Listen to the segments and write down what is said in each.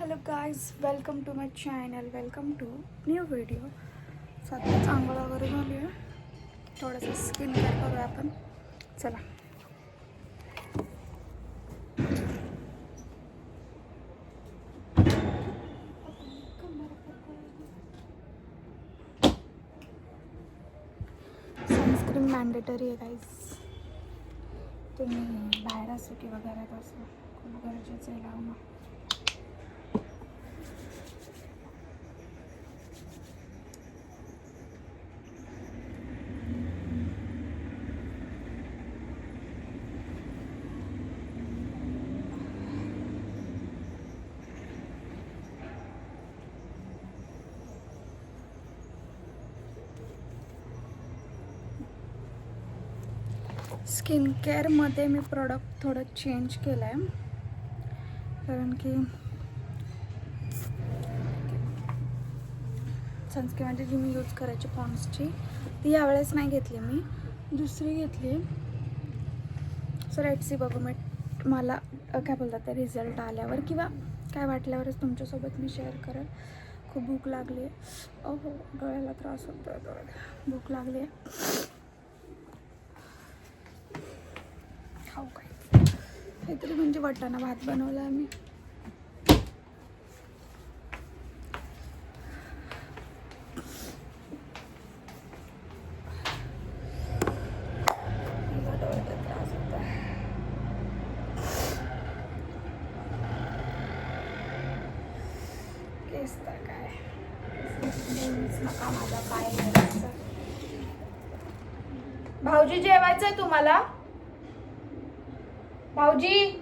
Hello guys, welcome to my channel, welcome to new video. सध्या आंघोळ वगैरे झाली आहे, थोडंसं स्किन केअर करूया आपण. चला. सनस्क्रीन मॅन्डेटरी आहे गाईज. तुम्ही बाहेर असो किंवा घरात असो, खूप गरजेचं आहे लावणं. स्किन केअरमध्ये मी प्रोडक्ट थोडं चेंज केलं आहे, कारण की सनस्क्रीन म्हणजे जी मी यूज करायची पॉन्ड्सची, ती यावेळेस नाही घेतली, मी दुसरी घेतली. सो लेट्स सी, बघू मला काय बोलतात ते रिझल्ट आल्यावर किंवा काय वाटल्यावरच तुमच्यासोबत मी शेअर करेल. खूप भूक लागली आहे. हो, डोळ्याला त्रास होतो आहे, डोळ्याला भूक लागली आहे. खाऊ काहीतरी, म्हणजे वाटाणा भात बनवला आम्ही. केस तर काय नका माझा पाय घ्यायचा. भाऊजी जेवायचंय तुम्हाला? भाऊजी,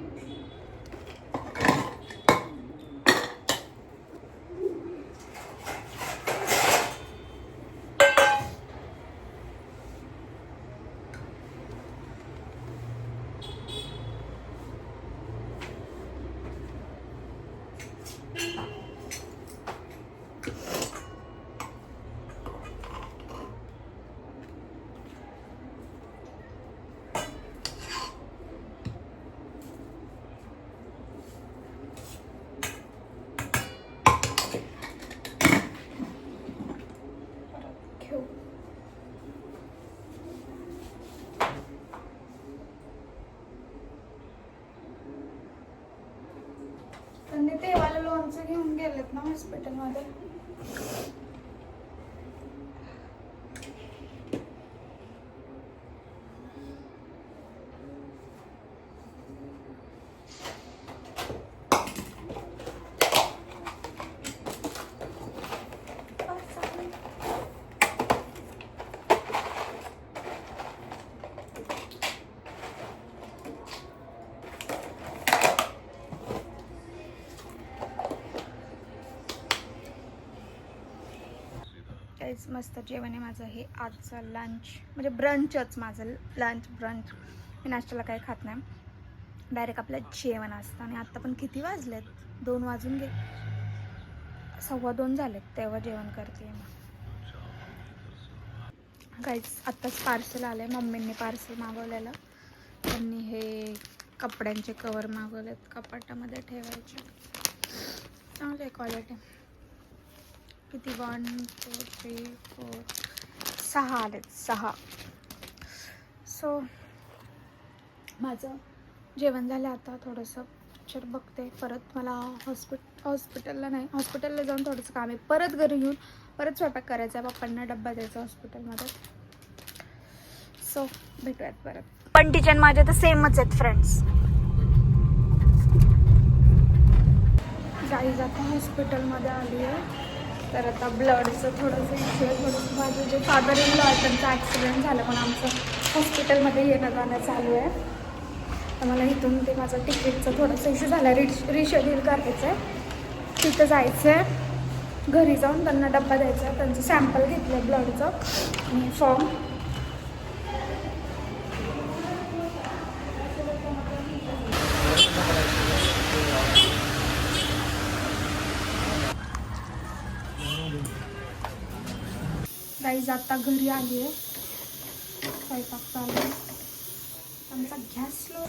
त्यांनी तेवाला लोणचं घेऊन गेलेत ना हॉस्पिटलमध्ये. मस्त जेवण आहे माझं. हे आजचं लंच म्हणजे ब्रंचच, माझं लंच ब्रंच. मी नाश्त्याला काही खात नाही, डायरेक्ट आपलं जेवण असतं. आणि आत्ता पण किती वाजलेत? 2 वाजून गे, 2:15 झालेत, तेव्हा जेवण करते मग. काहीच आत्ताच पार्सल आलं आहे, मम्मींनी पार्सल मागवलेलं. त्यांनी हे कपड्यांचे कवर मागवलेत, कपाटामध्ये ठेवायचे. चांगले क्वालिटी. किती 1 2 3 4 6 आलेत, 6. सो माझं जेवण झालं. आता थोडंसं पिक्चर बघते. परत मला हॉस्पिटलला जाऊन थोडंसं काम आहे. परत घरी येऊन परत स्वयंपाक करायचा आहे, पप्पांना डब्बा द्यायचा हॉस्पिटलमध्ये. सो भेटूयात परत. पण टिचन माझे तर सेमच आहेत फ्रेंड्स. जाई जाता हॉस्पिटलमध्ये आली आहे, तर आता ब्लडचं थोडंसं इश्यू आहे. थोडंसं माझे जे फादर इन लॉ आहे त्यांचा ॲक्सिडेंट झाला, पण आमचं हॉस्पिटलमध्ये येणं जाणं चालू आहे. तर मला इथून ते माझं तिकीटचं थोडंसं इश्यू झाला आहे, रिशेड्यूल करायचं आहे. तिथं जायचं आहे, घरी जाऊन त्यांना डब्बा द्यायचा आहे. त्यांचं सॅम्पल घेतलं आहे ब्लडचं आणि फॉर्म. गाईज आता घरी आली आहे, स्वयंपाक चालू आहे. आमचा गॅस स्लो.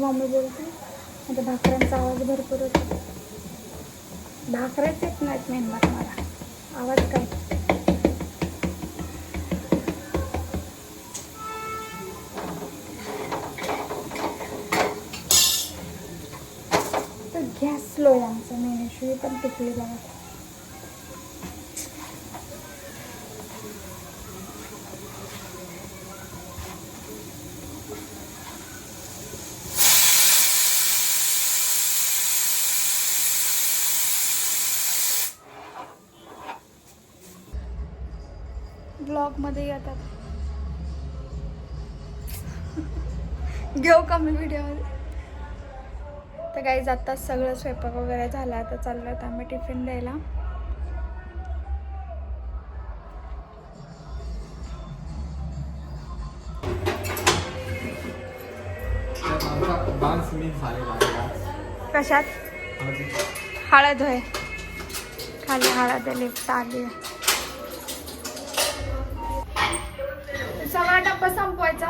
मम्मी बोलते आता भाकऱ्यांचा आवाज भरपूर होतो. भाकऱ्याच येत नाहीत मेनबात मला, आवाज काय. तर गॅस स्लो आहे आमचा, मेनशिवाय पण टिकली बघा. ब्लॉगमध्ये येतात. घेऊ का मी व्हिडिओमध्ये. तर काही जातात सगळं स्वयंपाक वगैरे झाला. आता चाललो तर आम्ही टिफिन द्यायला. कशात हळद होय, खाली हळद लिफ्ट आली. सगळा डब्बा संपवायचा.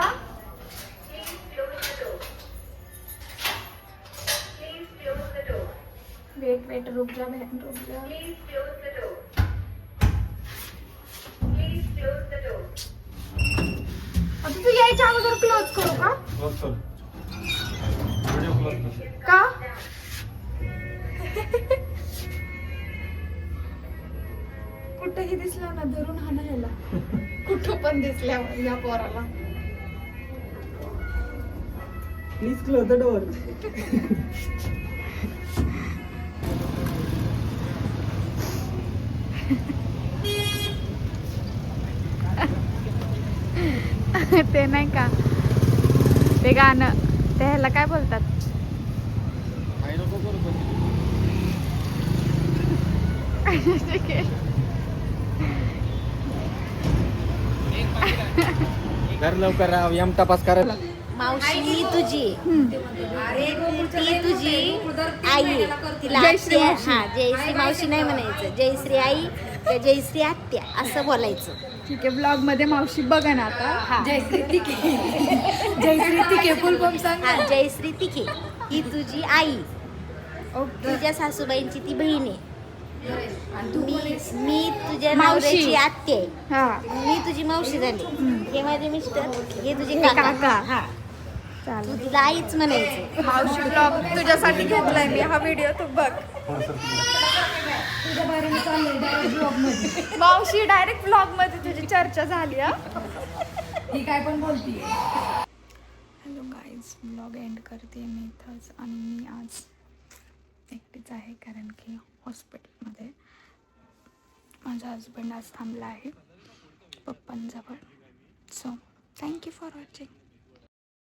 वेट रुक जा बहन, रुक जा. आता तू यायच्या अगोदर क्लोज करू का? का? कुठेही दिसला ना धरून हा ह्याला. कुठं पण दिसल्यावर या पोराला. Please close the door. ते नाही का ते गाणं, ते ह्याला काय बोलतात? घर लवकर यम तपास करायला. मावशी मी तुझी, ती तुझी आई आहे. तिला जयश्री आत्या, मावशी. हा जयश्री मावशी नाही म्हणायचं, जयश्री आई किंवा जयश्री आत्या असं बोलायचं. ठीक आहे, ब्लॉग मध्ये मावशी बघा ना आता. हा. जयश्री तिके. जयश्री तिके फुल फॉर्म सांग. हा जयश्री तिखे ही तुझी आई, ओके. तुझ्या सासूबाईंची ती बहीण आहे. मी तुझ्या मावशी. नवऱ्याची आत्या आहे. हा मी तुझी मावशी झाली. हे माझे मिस्टर, हे तुझे हे काका. काका. हा तू चालेल. तिला आईच म्हणायचं. मावशी ब्लॉग तुझ्यासाठी घेतलाय मी हा व्हिडिओ, तू बघ. मावशी डायरेक्ट ब्लॉग मध्ये तुझी चर्चा झाली. ही काय पण बोलतीये. हॅलो गाईज, ब्लॉग एंड करते मी इथंच. आणि मी आज एकटीच आहे कारण की हॉस्पिटलमध्ये माझा हजबंड आज थांबला आहे पप्पांजवळ. So thank you for watching.